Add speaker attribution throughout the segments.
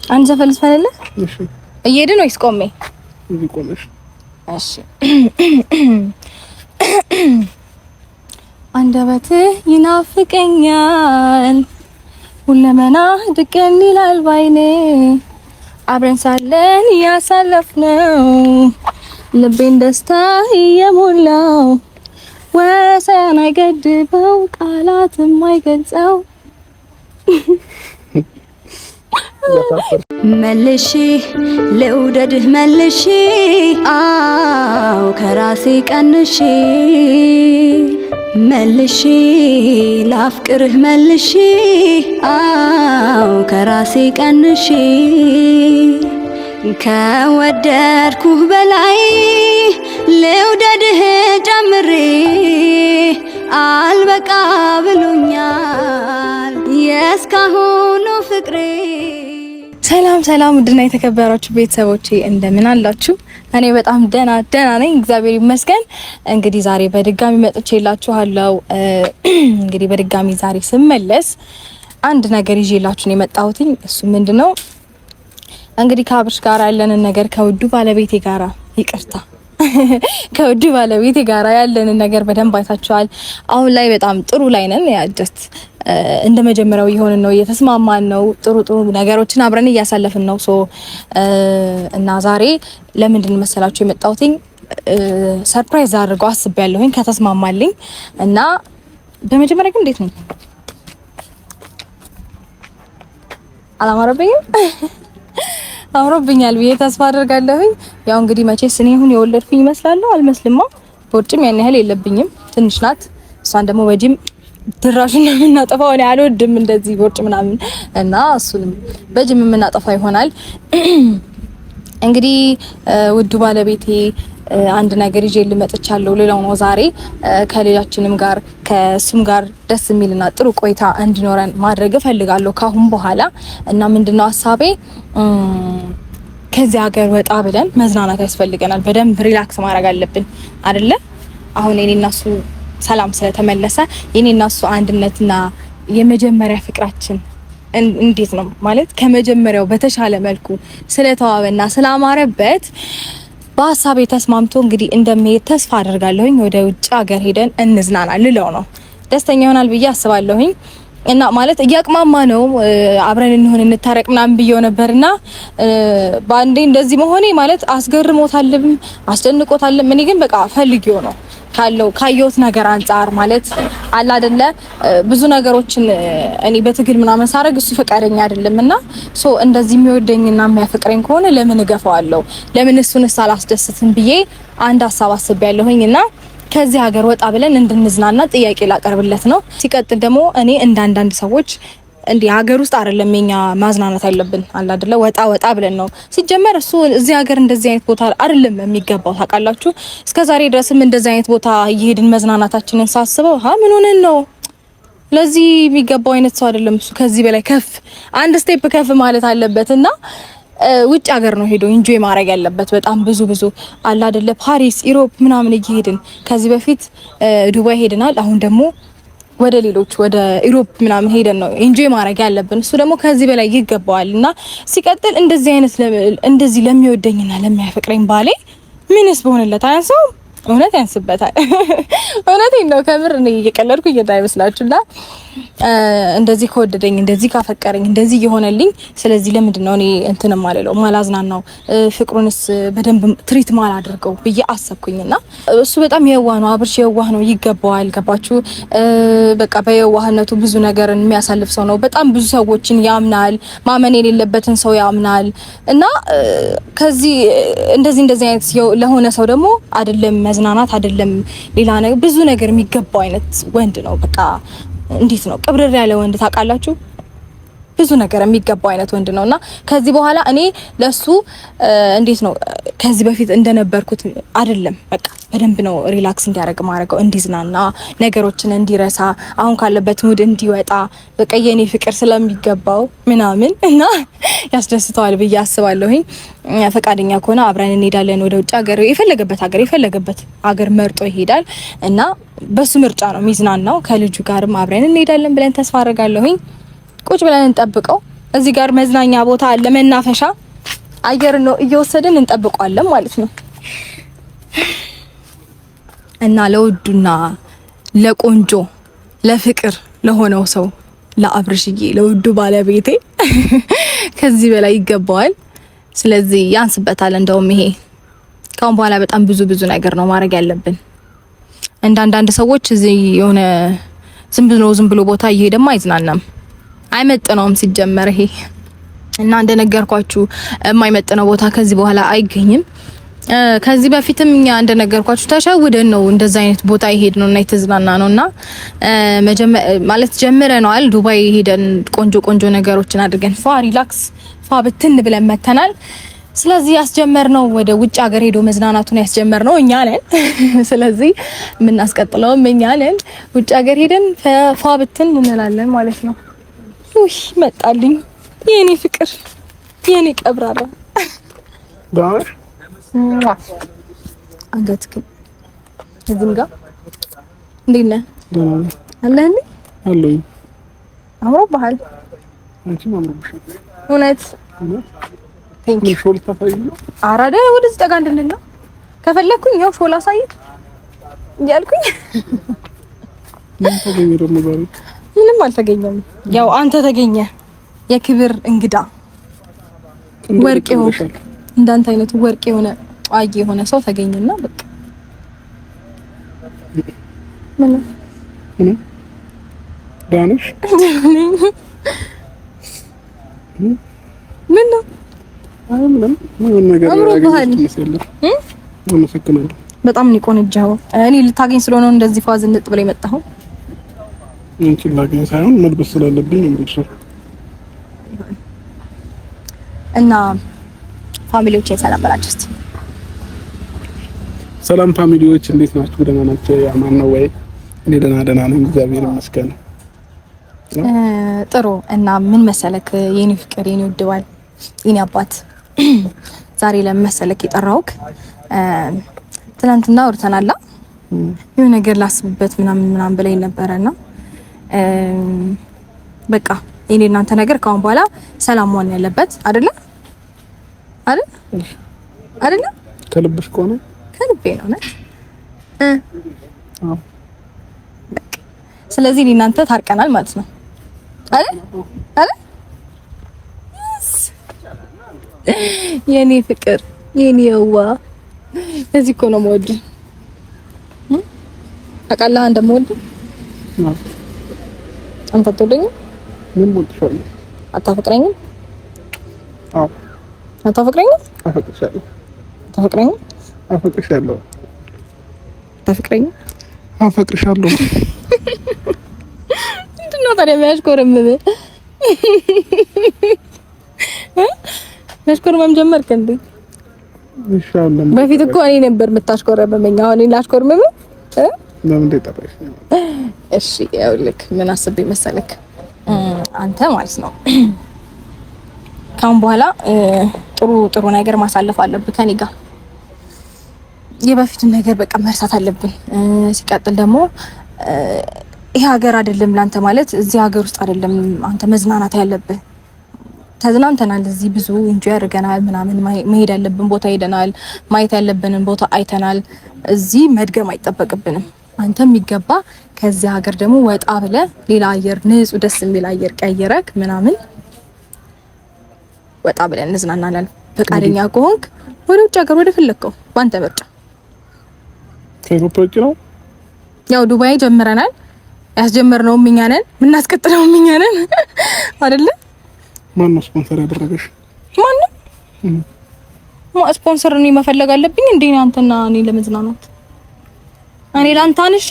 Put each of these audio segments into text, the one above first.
Speaker 1: አንድ ዘፈን ልስፈንለ? እሺ። እየሄድን ወይስ ቆሜ?
Speaker 2: ቆመሽ።
Speaker 1: እሺ። አንደበትህ ይናፍቀኛል ሁለመና ድቅን ይላል ባይኔ አብረን ሳለን ያሳለፍነው ልቤን ደስታ እየሞላው ወሰን አይገድበው ቃላትም አይገልጸው መልሺ ልውደድህ መልሺ አው ከራሴ ቀንሺ መልሺ ላፍቅርህ መልሺ አው ከራሴ ቀንሺ ከወደድኩህ በላይ ልውደድህ ጨምሬ አልበቃ ብሎኛል የእስካሁኑ ፍቅሬ። ሰላም ሰላም፣ ውድና የተከበራችሁ ቤተሰቦቼ እንደምን አላችሁ? እኔ በጣም ደህና ነኝ፣ እግዚአብሔር ይመስገን። እንግዲህ ዛሬ በድጋሚ መጥቼላችኋለሁ። እንግዲህ በድጋሚ ዛሬ ስመለስ አንድ ነገር ይዤላችሁ ነው የመጣሁት። እሱ ምንድነው? እንግዲህ ከአብርሽ ጋር ያለንን ነገር ከውዱ ባለቤቴ ጋራ ይቅርታ ከውዱ ባለቤቴ ጋራ ያለንን ነገር በደንብ አይታችኋል። አሁን ላይ በጣም ጥሩ ላይ ነን። ጀስት እንደ መጀመሪያው ይሆንን ነው፣ እየተስማማን ነው፣ ጥሩ ነገሮችን አብረን እያሳለፍን ነው። እና ዛሬ ለምንድን መሰላችሁ የመጣሁት? ሰርፕራይዝ አድርገው አስቤያለሁኝ ከተስማማልኝ። እና በመጀመሪያ ግን እንዴት ነው አላማረብኝም? አምሮብኛል ብዬ ተስፋ አደርጋለሁኝ። ያው እንግዲህ መቼስ እኔ አሁን የወለድኩኝ ይመስላለሁ አልመስልማ። ቦርጭም ያን ያህል የለብኝም፣ ትንሽ ናት። እሷን ደግሞ በጂም ድራሹን የምናጠፋው እኔ አልወድም እንደዚህ ቦርጭ ምናምን እና እሱንም በጂም የምናጠፋው ይሆናል። እንግዲህ ውዱ ባለቤቴ አንድ ነገር ይዤ ልመጥቻለሁ። ሌላው ነው ዛሬ ከሌላችንም ጋር ከሱም ጋር ደስ የሚልና ጥሩ ቆይታ እንዲኖረን ማድረግ እፈልጋለሁ ካሁን በኋላ። እና ምንድነው ሐሳቤ? ከዚህ ሀገር ወጣ ብለን መዝናናት ያስፈልገናል። በደንብ ሪላክስ ማድረግ አለብን አይደለ? አሁን የኔና እሱ ሰላም ስለተመለሰ የኔና እሱ አንድነትና የመጀመሪያ ፍቅራችን እንዴት ነው ማለት ከመጀመሪያው በተሻለ መልኩ ስለተዋበና ስላማረበት በሀሳቤ ተስማምቶ እንግዲህ እንደምሄድ ተስፋ አደርጋለሁኝ። ወደ ውጭ ሀገር ሄደን እንዝናና ልለው ነው። ደስተኛ ይሆናል ብዬ አስባለሁኝ። እና ማለት እያቅማማ ነው አብረን እንሆን እንታረቅ ምናምን ብየው ነበርና ባንዴ እንደዚህ መሆኔ ማለት አስገርሞታልም አስደንቆታልም። እኔ ግን በቃ ፈልጊው ነው ካየሁት ነገር አንፃር ማለት አለ አይደለ ብዙ ነገሮችን እኔ በትግል ምናምን ሳረግ እሱ ፈቃደኛ አይደለምና እንደዚህ የሚወደኝና የሚያፈቅረኝ ከሆነ ለምን እገፋዋለሁ? ለምን እሱንስ አላስደስትም ብዬ አንድ ሀሳብ አስቤያለሁኝ። እና ከዚህ ሀገር ወጣ ብለን እንድንዝናና ጥያቄ ላቀርብለት ነው። ሲቀጥል ደግሞ እኔ እንዳንዳንድ ሰዎች እንዲህ ሀገር ውስጥ አይደለም የኛ ማዝናናት ያለብን አለ አይደለ ወጣ ብለን ነው። ሲጀመር እሱ እዚህ ሀገር እንደዚህ አይነት ቦታ አይደለም የሚገባው ታውቃላችሁ። እስከዛሬ ድረስም እንደዚህ አይነት ቦታ እየሄድን መዝናናታችንን ሳስበው ምን ሆነን ነው? ለዚህ የሚገባው አይነት ሰው አይደለም እሱ። ከዚህ በላይ አንድ ስቴፕ ከፍ ማለት አለበትና ውጭ ሀገር ነው ሄዶ ኢንጆይ ማድረግ ያለበት። በጣም ብዙ አለ አይደለ ፓሪስ፣ ኢሮፕ ምናምን እየሄድን ከዚህ በፊት ዱባይ ሄደናል። አሁን ደግሞ ወደ ሌሎች ወደ ኢሮፕ ምናምን ሄደን ነው ኢንጆይ ማድረግ ያለብን። እሱ ደግሞ ከዚህ በላይ ይገባዋልና ሲቀጥል እንደዚህ ለሚወደኝና ለሚያፈቅረኝ ባሌ ምንስ በሆነለት አያንሰው? እውነት ያንስበታል። እውነቴን ነው ከምር እኔ እየቀለድኩ እንዳይመስላችሁና እንደዚህ ከወደደኝ እንደዚህ ካፈቀረኝ እንደዚህ እየሆነልኝ ስለዚህ ለምንድን ነው እኔ እንትንም ማለለው ማላዝናናው ፍቅሩንስ በደንብ ትሪት ማላደርገው ብዬ አሰብኩኝና እሱ በጣም የዋህ ነው። አብርሽ የዋህ ነው፣ ይገባዋል። ገባችሁ? በቃ በየዋህነቱ ብዙ ነገርን የሚያሳልፍ ሰው ነው። በጣም ብዙ ሰዎችን ያምናል፣ ማመን የሌለበትን ሰው ያምናል። እና ከዚህ እንደዚህ አይነት ለሆነ ሰው ደግሞ አይደለም መዝናናት አይደለም ሌላ ነገር ብዙ ነገር የሚገባው አይነት ወንድ ነው። በቃ እንዴት ነው ቅብርር ያለ ወንድ ታውቃላችሁ? ብዙ ነገር የሚገባው አይነት ወንድ ነውና ከዚህ በኋላ እኔ ለሱ እንዴት ነው ከዚህ በፊት እንደነበርኩት አይደለም። በቃ በደንብ ነው ሪላክስ እንዲያደርግ ማድረገው፣ እንዲዝናና፣ ነገሮችን እንዲረሳ፣ አሁን ካለበት ሙድ እንዲወጣ በቃ የኔ ፍቅር ስለሚገባው ምናምን እና ያስደስተዋል ብዬ አስባለሁኝ። ፈቃደኛ ከሆነ አብረን እንሄዳለን ወደ ውጭ ሀገር፣ የፈለገበት ሀገር መርጦ ይሄዳል እና በሱ ምርጫ ነው ሚዝናናው። ከልጁ ጋርም አብረን እንሄዳለን ብለን ተስፋ አደርጋለሁኝ። ቁጭ ብለን እንጠብቀው። እዚህ ጋር መዝናኛ ቦታ አለ፣ መናፈሻ አየር ነው እየወሰድን እንጠብቀዋለን ማለት ነው። እና ለውዱና ለቆንጆ ለፍቅር ለሆነው ሰው ለአብርሽዬ ለውዱ ባለቤቴ ከዚህ በላይ ይገባዋል። ስለዚህ ያንስበታል። እንደውም ይሄ ካሁን በኋላ በጣም ብዙ ነገር ነው ማድረግ ያለብን። አንዳንድ ሰዎች እዚህ የሆነ ዝም ብሎ ቦታ እየሄደማ አይዝናናም፣ አይመጥነውም ሲጀመር ይሄ እና እንደነገርኳችሁ የማይመጥነው ቦታ ከዚህ በኋላ አይገኝም። ከዚህ በፊትም እኛ እንደነገርኳችሁ ተሸውደን ነው እንደዛ አይነት ቦታ ይሄድ ነውና የተዝናና ነውና ማለት ጀምረናል። ዱባይ ሄደን ቆንጆ ነገሮችን አድርገን ሪላክስ ብትን ብለን መተናል። ስለዚህ ያስጀመርነው ወደ ውጭ ሀገር ሄዶ መዝናናቱን ያስጀመርነው እኛ ነን። ስለዚህ የምናስቀጥለውም እኛ ነን። ውጭ ሀገር ሄደን ብትን እንላለን ማለት ነው። ውይ መጣልኝ የኔ ፍቅር የኔ ቀብራራ አንገትክም እዚህም ጋር እንዴት ነህ? አለህ አለኝ። አምሮብሃል። አንቺም አምሮብሻል። እውነት ቴንክ ዩ። ሾል ታፋይ ነው። አራዳ ወደዚህ ጠጋ እንድንል ነው ከፈለኩኝ። ያው ሾል አሳይት እያልኩኝ ምንም አልተገኘም። ያው አንተ ተገኘ፣ የክብር እንግዳ ወርቅ የሆነ እንዳንተ አይነቱ ወርቅ የሆነ ጨዋቂ የሆነ ሰው ተገኘና በቃ ምን ዳንሽ ምን ነው ምን ነገር በጣም ነው ቆንጆው። እኔ ልታገኝ ስለሆነ እንደዚህ ፋዝ እንጥ ብለ የመጣኸው እንቺ ላገኝ ሳይሆን መልበስ ስላለብኝ ነው። እና ፋሚሊዎች ሰላም በላችሁ እስቲ።
Speaker 2: ሰላም ፋሚሊዎች እንዴት ናችሁ? ደህና ናችሁ? አማን ነው ወይ? እኔ ደህና ነኝ እግዚአብሔር ይመስገን።
Speaker 1: ጥሩ። እና ምን መሰለክ የኔ ፍቅር የኔ ውድባል የኔ አባት ዛሬ ለምን መሰለክ የጠራሁክ ትናንትና አውርተናል። የሆነ ነገር ላስብበት ምናምን ብለኝ ነበርና በቃ የኔ እናንተ ነገር ካሁን በኋላ ሰላም መሆን ያለበት አይደለ?
Speaker 2: ከልብሽ ከሆነ
Speaker 1: ከልቤ ነው ነህ። ስለዚህ እኔ እናንተ ታርቀናል ማለት ነው አይደል? የኔ ፍቅር የኔ የዋ እዚህ እኮ ነው የምወድህ። አውቃለሁ እንደምወድህ። አንተ አትወደኝም?
Speaker 2: ምን ወድሻለሁ?
Speaker 1: አታፈቅረኝም?
Speaker 2: አዎ።
Speaker 1: አታፈቅረኝም?
Speaker 2: አፈቅርሻለሁ።
Speaker 1: አታፈቅረኝም?
Speaker 2: አፈቅርሻለሁ።
Speaker 1: አታፈቅረኝም?
Speaker 2: አፈቅርሻለሁ።
Speaker 1: ምንድን ነው ታዲያ የሚያሽኮረምም? ማሽኮረመም ጀመርክ እንዴ?
Speaker 2: ኢንሻአላህ።
Speaker 1: በፊት እኮ እኔ ነበር የምታሽኮረመመኝ። አሁን እኔ ላሽኮረመም?
Speaker 2: ለምን እንደጠራሽ?
Speaker 1: እሺ ያውልክ ምን አስቤ መሰለክ አንተ ማለት ነው ካሁን በኋላ ጥሩ ነገር ማሳለፍ አለብህ ከኔ ጋር። የበፊቱን ነገር በቃ መርሳት አለብን። ሲቀጥል ደግሞ ይሄ ሀገር አይደለም ላንተ ማለት እዚህ ሀገር ውስጥ አይደለም አንተ መዝናናት ያለብህ። ተዝናንተናል፣ እዚህ ብዙ ኢንጆይ አድርገናል ምናምን፣ መሄድ ያለብን ቦታ ሄደናል፣ ማየት ያለብንን ቦታ አይተናል። እዚህ መድገም አይጠበቅብንም። አንተ የሚገባ ከዚህ ሀገር ደግሞ ወጣ ብለ ሌላ አየር ንጹህ ደስ የሚል አየር ቀይረክ ምናምን ወጣ ብለን እንዝናናለን። ፈቃደኛ ከሆንክ ወደ ውጭ ሀገር ወደ ፈለከው ባንተ ምርጫ።
Speaker 2: ከኢትዮጵያ ነው
Speaker 1: ያው ዱባይ ጀምረናል። ያስጀመርነው እኛ ነን፣ የምናስቀጥለው እኛ ነን አይደለ?
Speaker 2: ማን ነው ስፖንሰር ያደረገሽ?
Speaker 1: ማንም ስፖንሰር እኔ መፈለግ አለብኝ እንዴ? አንተና እኔ ለመዝናናት እኔ ላንተ አንሺ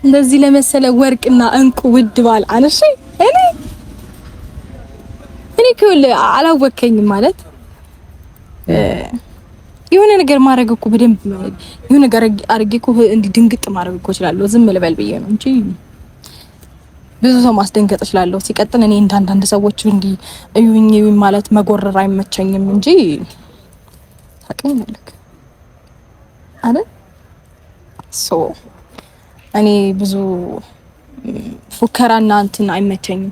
Speaker 1: እንደዚህ ለመሰለ ወርቅና እንቁ ውድ ባል አንሺ እኔ ከለ አላወከኝም ማለት የሆነ ነገር ማድረግ እኮ በደንብ የሆነ ነገር አድርጌ እኮ እንዲህ ድንግጥ ማድረግ እኮ እችላለሁ። ዝም ልበል ብዬ ነው እንጂ ብዙ ሰው ማስደንገጥ እችላለሁ። ሲቀጥል እኔ እንዳንዳንድ ሰዎች እንዲህ እዩኝ ማለት መጎረር አይመቸኝም እንጂ ታውቀኛለህ አይደል? እኔ ብዙ ፉከራና እንትን አይመቸኝም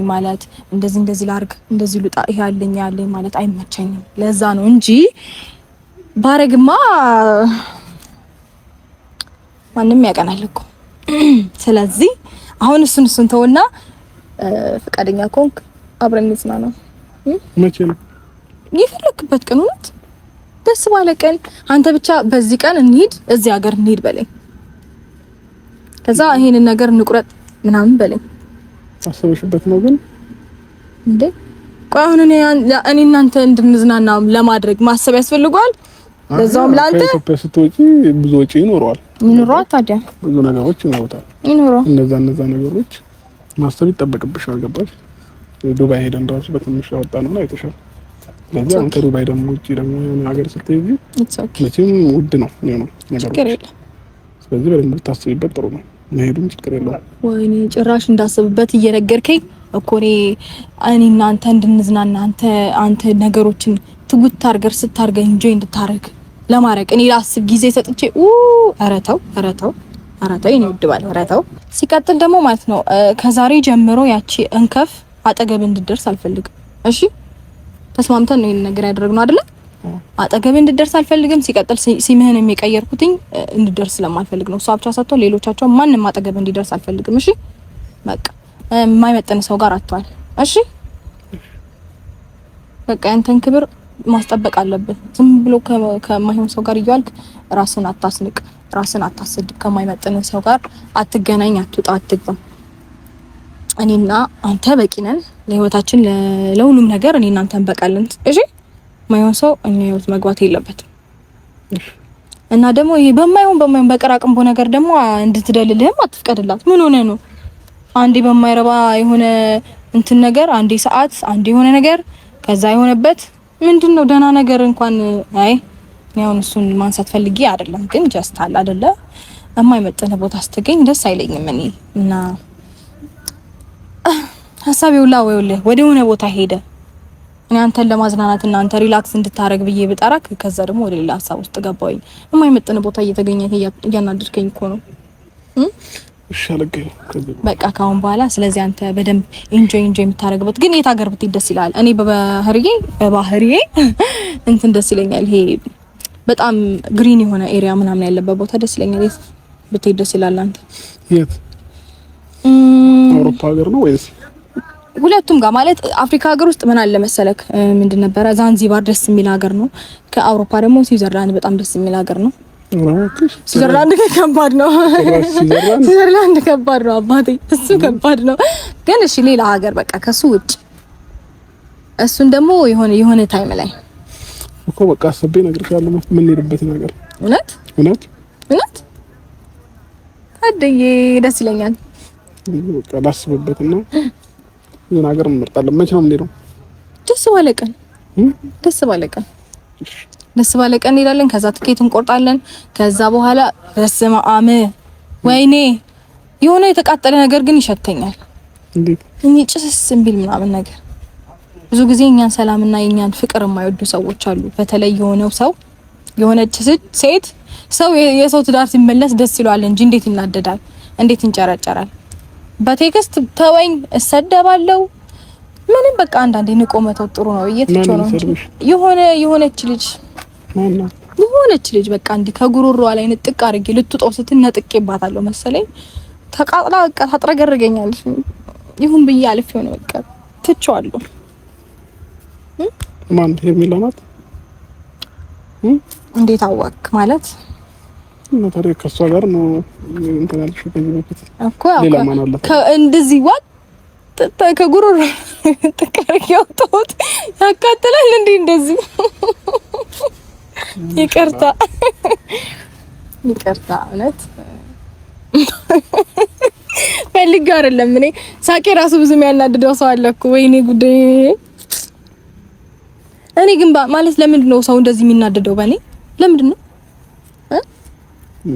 Speaker 1: ማለት እንደዚህ ላርግ እንደዚህ ልጣ ይሄ ያለኝ ማለት አይመቸኝም። ለዛ ነው እንጂ ባረግማ ማንም ያቀናል እኮ። ስለዚህ አሁን እሱን ተውና ፈቃደኛ ኮንክ አብረን እንጽናና።
Speaker 2: መቼ ነው
Speaker 1: የፈለክበት ቀን? እውነት ደስ ባለ ቀን አንተ ብቻ በዚህ ቀን እንሂድ፣ እዚህ ሀገር እንሂድ በለኝ። ከዛ ይሄንን ነገር እንቁረጥ ምናምን በለኝ።
Speaker 2: አሰበሽበት ነው ግን
Speaker 1: እንዴ? ቆይ አሁን እኔ እናንተ እንድንዝናና ለማድረግ ማሰብ ያስፈልጋል። ለዛውም ላንተ
Speaker 2: ከኢትዮጵያ ስትወጪ ብዙ ወጪ ይኖረዋል።
Speaker 1: ታዲያ
Speaker 2: ብዙ ነገሮች ይኖራል። እነዛ ነገሮች ማሰብ ይጠበቅብሻል። ገባሽ? ዱባይ ሄደን ራሱ በትንሽ ያወጣነው ነው አይተሻል። ስለዚህ አንተ ዱባይ ደግሞ ውጪ ደግሞ የሆነ ሀገር ስትሄጂ መቼም ውድ ነው ነገሮች። ስለዚህ በደንብ ታስቢበት ጥሩ ነው። መሄዱም ችግር የለውም። ወይኔ
Speaker 1: ጭራሽ እንዳስብበት እየነገርከኝ እኮ እኔ እናንተ እንድንዝናና አንተ ነገሮችን ትጉት አድርገር ስታርገኝ እንጆይ እንድታረግ ለማድረግ እኔ ላስብ ጊዜ ሰጥቼ ኧረ ተው የኔ ውድ ባል ኧረ ተው። ሲቀጥል ደግሞ ማለት ነው ከዛሬ ጀምሮ ያቺ እንከፍ አጠገብ እንድደርስ አልፈልግም። እሺ ተስማምተን ነው ይሄን ነገር ያደረግነው አይደለ? አጠገብ እንድደርስ አልፈልግም። ሲቀጥል ሲምህን የሚቀየርኩትኝ እንድደርስ ስለማልፈልግ ነው። እሷ ብቻ ሳትሆን ሌሎቻቸው ማንንም አጠገብ እንዲደርስ አልፈልግም። እሺ በቃ የማይመጥን ሰው ጋር አትዋል። እሺ በቃ ያንተን ክብር ማስጠበቅ አለብን። ዝም ብሎ ከማይሆን ሰው ጋር እያልክ ራስን አታስንቅ፣ ራስን አታስድብ። ከማይመጥን ሰው ጋር አትገናኝ፣ አትውጣ፣ አትግባ። እኔና አንተ በቂ ነን ለህይወታችን፣ ለሁሉም ነገር እኔና አንተ እንበቃለን። እሺ ማይሆን ሰው እኛ ህይወት መግባት የለበትም። እና ደግሞ ይሄ በማይሆን በቀራቅንቦ ነገር ደግሞ እንድትደልልህም አትፍቀድላት። ምን ሆነ ነው አንዴ በማይረባ የሆነ እንትን ነገር አንዴ ሰዓት አንዴ የሆነ ነገር ከዛ የሆነበት ምንድነው? ደህና ነገር እንኳን አይ ነው እሱን ማንሳት ፈልጌ አይደለም፣ ግን ጀስት አለ አይደለ የማይመጥን ቦታ ስትገኝ ደስ አይለኝም እኔ እና ሐሳቤው ወደ ሆነ ቦታ ሄደ። እኔ አንተን ለማዝናናት እና አንተ ሪላክስ እንድታረግ ብዬ ብጠራክ ከዛ ደግሞ ወደ ሌላ ሐሳብ ውስጥ ገባሁኝ። የማይመጥን ቦታ እየተገኘ እያናደድከኝ እኮ ነው።
Speaker 2: እሺ አለገኝ
Speaker 1: በቃ ካሁን በኋላ ስለዚህ አንተ በደንብ ኢንጆይ የምታረግበት ግን የት ሀገር ብትሄድ ደስ ይላል? እኔ በባህሪዬ እንትን ደስ ይለኛል። ይሄ በጣም ግሪን የሆነ ኤሪያ ምናምን ያለበት ቦታ ደስ ይለኛል። የት ብትሄድ ደስ ይላል አንተ?
Speaker 2: የት? አውሮፓ ሀገር ነው ወይስ
Speaker 1: ሁለቱም ጋር? ማለት አፍሪካ ሀገር ውስጥ ምን አለ መሰለክ፣ ምንድን ነበረ ዛንዚባር ደስ የሚል ሀገር ነው። ከአውሮፓ ደግሞ ስዊዘርላንድ በጣም ደስ የሚል ሀገር ነው። ስዊዘርላንድ ከባድ ነው። ስዊዘርላንድ ከባድ ነው አባቴ፣ እሱ ከባድ ነው። ግን እሺ ሌላ ሀገር በቃ ከሱ ውጭ እሱን ደግሞ የሆነ ታይም ላይ
Speaker 2: እኮ በቃ አስቤ እነግርሻለሁ ምን ሄድበት ነገር። እውነት አደዬ ደስ ይለኛል። በቃ ላስብበትና የሆነ ሀገር እንመርጣለን። መቼ ነው የምንሄደው?
Speaker 1: ደስ ባለ ቀን እንሄዳለን። ከዛ ትኬት እንቆርጣለን። ከዛ በኋላ በስመ አብ ወይኔ የሆነ የተቃጠለ ነገር ግን ይሸተኛል።
Speaker 2: እንዴት?
Speaker 1: እኔ ጭስስ እምቢል ምናምን ነገር ብዙ ጊዜ እኛን ሰላምና የኛን ፍቅር የማይወዱ ሰዎች አሉ። በተለይ የሆነች ሴት ሰው የሰው ትዳር ሲመለስ ደስ ይለዋል እንጂ እንዴት ይናደዳል? እንዴት ይንጨረጨራል? በቴክስት ተወኝ እሰደባለሁ ምንም በቃ አንዳንዴ ንቆ መተው ጥሩ ነው። እየተቾ ነው የሆነች ልጅ በቃ እንዲህ ከጉሮሮዋ ላይ ንጥቅ አድርጌ ልትጦው ስትነጥቄባታለሁ መሰለኝ። ተቃጥላ በቃ ታጥረገርገኛለች። ይሁን ብዬ አልፌው ነው በቃ ትቼዋለሁ።
Speaker 2: ማን ሄርሜላ ናት?
Speaker 1: እንዴት አወቅ ማለት
Speaker 2: እና ታዲያ ከሷ ጋር ነው እንትን አልሽ ከዚህ በፊት
Speaker 1: እኮ እንደዚህ ዋት ከጉሮሮ ተቀርቂው ተውት ያቃጥላል እንዴ እንደዚህ ይቅርታ እውነት ፈልጌ አይደለም። እኔ ሳቄ ራሱ ብዙ የሚያናድደው ሰው አለ እኮ ወይኔ ጉዴ። እኔ ግን ማለት ለምንድን ነው ሰው እንደዚህ የሚናደደው በእኔ? ለምንድን ነው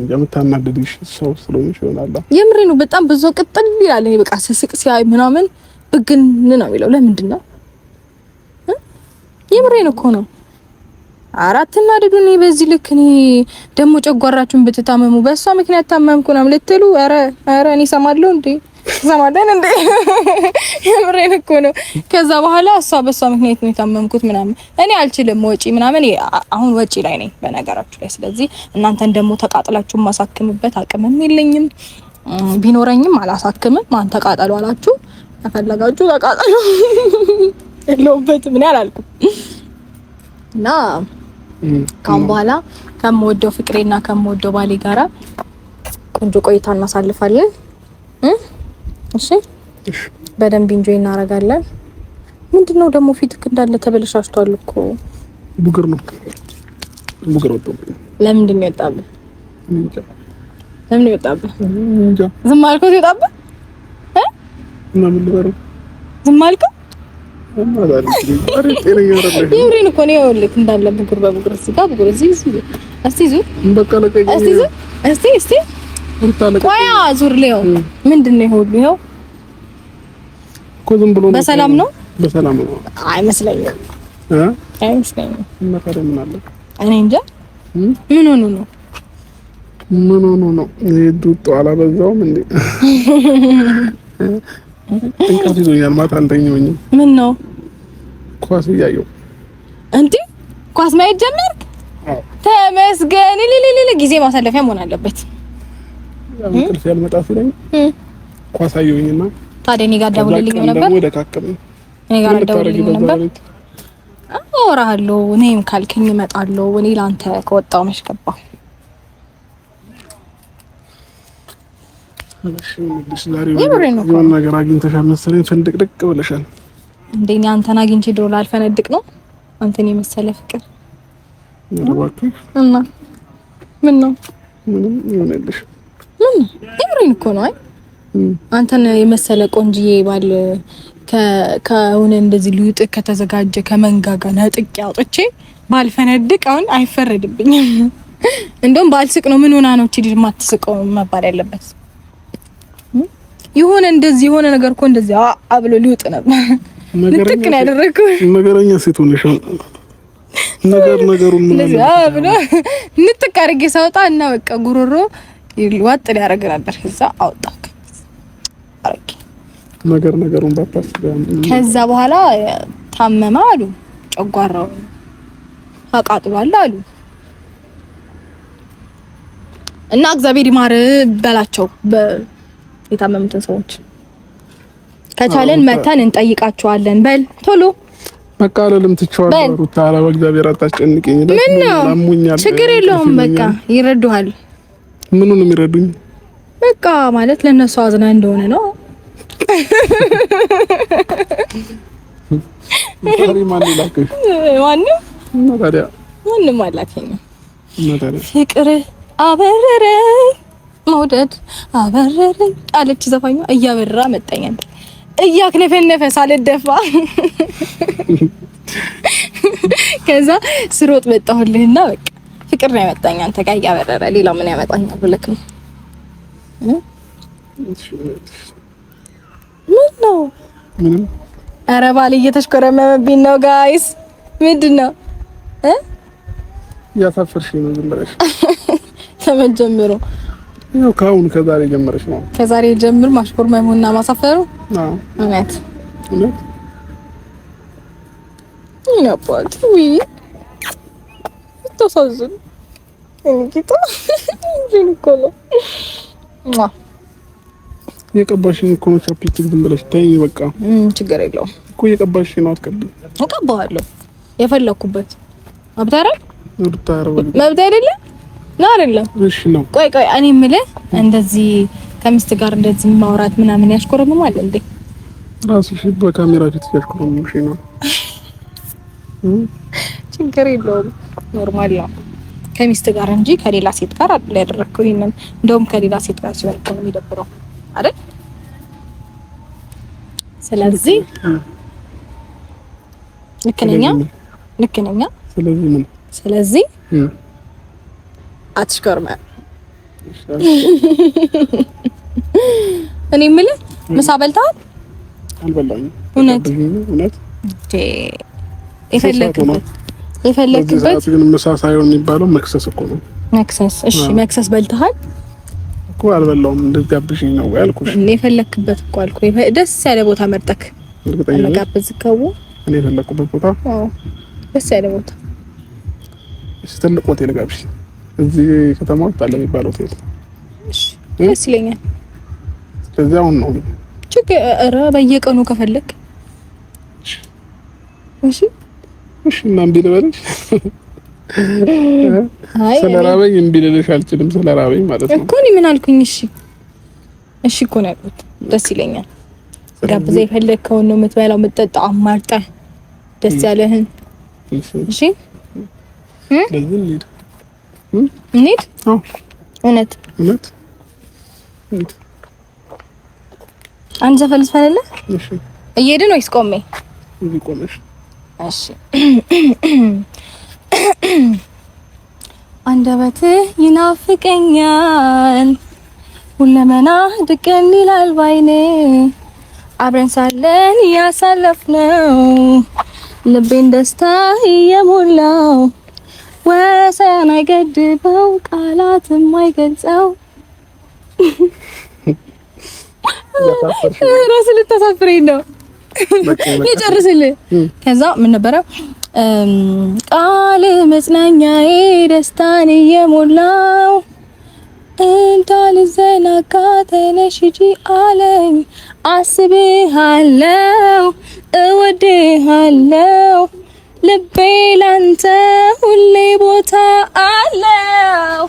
Speaker 2: የምታናደድሽ? ሰው ስለሆነሽ ይሆናል።
Speaker 1: የምሬ ነው። በጣም ብዙ ቅጥል ይላል። እኔ በቃ ስስቅ ሲያይ ምናምን ብግን ነው የሚለው። ለምንድን ነው? የምሬ ነው እኮ ነው። አራት እና ደዱኒ በዚህ ልክ እኔ ደግሞ ጨጓራችሁን ብትታመሙ በእሷ ምክንያት ታመምኩ ነው ልትሉ? ኧረ እኔ እሰማለሁ እንዴ ሰማደን እንዴ የምሬን እኮ ነው። ከዛ በኋላ በእሷ ምክንያት ነው የታመምኩት ምናምን እኔ አልችልም ወጪ ምናምን አሁን ወጪ ላይ ነኝ በነገራችሁ ላይ። ስለዚህ እናንተን ደግሞ ተቃጥላችሁ ማሳክምበት አቅምም የለኝም፣ ቢኖረኝም አላሳክምም። ማን ተቃጠሉ አላችሁ? ተፈለጋችሁ ተቃጠሉ የለውበትም ምን አላልኩም። እና ካሁን በኋላ ከምወደው ፍቅሬና ከምወደው ባሌ ጋራ ቆንጆ ቆይታ እናሳልፋለን። እሺ በደንብ ኢንጆይ እናደርጋለን። ምንድነው ደግሞ ፊትክ እንዳለ ተበለሻሽቷል እኮ።
Speaker 2: ቡግር ነው ቡግር ወጣው።
Speaker 1: ለምንድን ነው የወጣብህ? ለምን የወጣብህ? ዝም አልከው የወጣብህ ምን ልበረው? ዝም አልከው የምሬን እኮ ነው። ይኸውልህ እንዳለ ቡግር በቡግር እዚህ ጋር ቡግር እዚህ እስቲ ዙር በቃ ለቀኝ እስቲ ቆያ ዙር ሊው ምንድን ነው ይሁን ይኸው እኮ ዝም ብሎ በሰላም ነው። በሰላም ነው አይመስለኝም አይመስለኝም። ምን አለ እኔ እንጃ ምን ሆኖ ነው ዱጦ አላበዛውም እንዴ? እንቅልፍ ይዞኛል ማታ አልተኛሁኝም። ምን ነው ኳስ እያየሁ እንዴ? ኳስ ማየት ጀመርክ? ተመስገን። ጊዜ ማሳለፊያ መሆን አለበት። እንቅልፍ ያልመጣ ሲለኝ ኳስ አየሁኝና ታዲያ እኔ ጋር ደውልልኝ ነበር። እኔ ጋር ደውልልኝ ነበር። አወራለሁ። እኔም ካልከኝ እመጣለሁ። እኔ ላንተ ከወጣው መሽከባ የሆነ ነገር አግኝተሻል መሰለኝ። ፍንድቅድቅ ብለሻል። እንደኛ አንተን አግኝቼ ድሮ ላልፈነድቅ ነው? አንተን የመሰለ ፍቅር እና ምን ነው ምንም ይሆንልሽ። ምን ይብሪን እኮ ነው። አይ አንተን የመሰለ ቆንጅዬ ባል ከሆነ እንደዚህ ሊውጥ ከተዘጋጀ ከመንጋጋ ነጥቄ አውጥቼ ባልፈነድቅ አሁን አይፈረድብኝም። እንደውም ባልስቅ ነው ምን ሆና ነው እቺ ልጅ ማትስቀው መባል ያለበት። የሆነ እንደዚህ የሆነ ነገር እኮ እንደዚህ አብሎ ሊውጥ ነበር። ንጥቅ ነው ያደረገው። ነገረኛ ሴት ሆነሽ ነገሩን ምን እንደዚህ አብሎ ንጥቅ አድርጌ ሳውጣ እና በቃ ጉሮሮ ይዋጥ ሊያደርግ ነበር። ከዛ አውጣው አረቂ ነገሩን ባታስብ። ከዛ በኋላ ታመመ አሉ፣ ጨጓራው አቃጥሏል አሉ እና እግዚአብሔር ይማር በላቸው የታመሙትን ሰዎች። ከቻለን መተን እንጠይቃቸዋለን። በል ቶሎ መቃለልም ትቻለሁ። ሩታ አላባ እግዚአብሔር አታስጨንቀኝ። ምን ነው ችግር የለውም። በቃ ይረዱሃል። ምኑን ነው የሚረዱኝ? በቃ ማለት ለነሱ አዝና እንደሆነ ነው። ታሪ ማን ይላክሽ? ማንም ታዲያ ማንም አላከኝ። ፍቅር አበረረ መውደድ አበረረኝ አለች ዘፋኛ። እያበራ መጣኛል እያክነፈነፈ ሳልደፋ ከዛ ስሮጥ መጣሁልህና በቃ ፍቅር ነው ያመጣኝ አንተ ጋር እያበረረ ሌላ ምን ያመጣኛል ብለክ ነው? ምን ነው ምንም። ኧረ ባል እየተሽኮረመመብኝ ነው ጋይስ። ምንድን ነው ያሳፈርሽ ነው? ዝም ብለሽ ተመጀመሩ ነው ካሁን ከዛሬ ጀምረሽ ነው። ከዛሬ ጀምር ማሽኮርመሙና ማሳፈሩ? አዎ እውነት ይናባል። ወይ ተሳዝን እንግዲህ እንጂ ነው የቀባሽኝ እኮ ነው። ቻፒቲክ ዝም ብለሽ ተይ በቃ። ችግር የለውም እኮ የቀባሽኝ ነው። አትቀበል። እቀባዋለሁ የፈለኩበት አብታራ መብት አይደለም ነው አይደለም? እሺ ነው። ቆይ እኔ የምልህ እንደዚህ ከሚስት ጋር እንደዚህ ማውራት ምናምን ያሽኮረመማል እንዴ? ራስሽ በካሜራ ፊት ያሽኮረመምሽ ነው። ችግር የለውም ኖርማል ነው። ከሚስት ጋር እንጂ ከሌላ ሴት ጋር አይደል ያደረኩት። ይሄንን እንደውም ከሌላ ሴት ጋር ሲሆን ነው የሚደብረው አይደል? ስለዚህ ልክ ነኝ። ስለዚህ አትሽኮርመ። እኔ የምልህ ምሳ በልተሃል? አልበላኝም። እውነት የፈለክበት የፈለክበት
Speaker 2: ግን ምሳ ሳይሆን የሚባለው መክሰስ እኮ ነው።
Speaker 1: መክሰስ እሺ፣ መክሰስ በልተሃል
Speaker 2: እኮ? አልበላሁም። እንድትጋብዥኝ ነው ያልኩሽ።
Speaker 1: እኔ የፈለክበት እኮ አልኩኝ። ደስ ያለ ቦታ መርጠክ ለጋብዝከው።
Speaker 2: እኔ የፈለኩበት ቦታ?
Speaker 1: አዎ፣ ደስ ያለ ቦታ።
Speaker 2: እሺ፣ ትልቅ ሆቴል ጋብዥ። እዚህ ከተማ ውስጥ አለ የሚባለው ሆቴል።
Speaker 1: እሺ፣ ደስ ይለኛል።
Speaker 2: ስለዚህ አሁን ነው
Speaker 1: ኧረ በየቀኑ ከፈለክ እሺ
Speaker 2: እሺ። እና እምቢ ልበልሽ? አይ ስለራበኝ እምቢ ልልሽ አልችልም። ስለራበኝ ማለት ነው
Speaker 1: እኮ። እኔ ምን አልኩኝ? እሺ እሺ እኮ ነው ያልኩት። ደስ ይለኛል። ጋብዘህ የፈለከውን ነው የምትበላው የምትጠጣው፣ አማርጠህ ደስ ያለህን። እሺ
Speaker 2: ለዚህ
Speaker 1: እንሂድ።
Speaker 2: አዎ
Speaker 1: እውነት አንተ ፈልስ ፈለለ። እሺ እየሄድን ወይስ ቆሜ?
Speaker 2: እዚህ ቆመሽ።
Speaker 1: እሺ አንደበትህ ይናፍቀኛል፣ ሁለመና ድቅን ይላል ባይኔ፣ አብረን ሳለን ያሳለፍነው ልቤን ደስታ እየሞላው፣ ወሰን አይገድበው ቃላትም አይገልጸው። ራስ ልታሳፍረኝ ነው። ልጨርስልህ። ከዛ ምን ነበረ? ቃል መጽናኛዬ ደስታን እየሞላው፣ እንዳልዘናጋ ተነሽ ሂጂ አለኝ። አስብሃለው እወድሃለው፣ ልቤ ላንተ ሁሌ ቦታ አለው።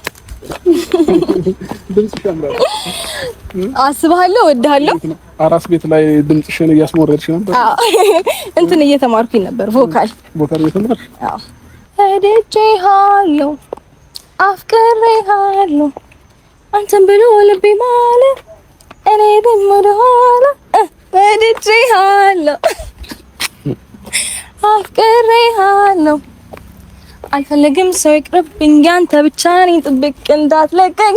Speaker 1: አስብሃለሁ እወድሃለሁ።
Speaker 2: አራስ ቤት ላይ ድምጽሽን እያስሞረድሽ ነበር?
Speaker 1: አዎ እንትን እየተማርኩኝ ነበር። ቮካል
Speaker 2: እየተማርሽ?
Speaker 1: አዎ። ወድጄሃለሁ አፍቅሬሃለሁ አንተን ብሎ ልቤ ማለት እኔ በመደኋላ ወድጄሃለሁ አፍቅሬሃለሁ አልፈልግም ሰው ይቅርብኝ፣ አንተ ብቻ ነኝ ጥብቅ እንዳትለቀኝ።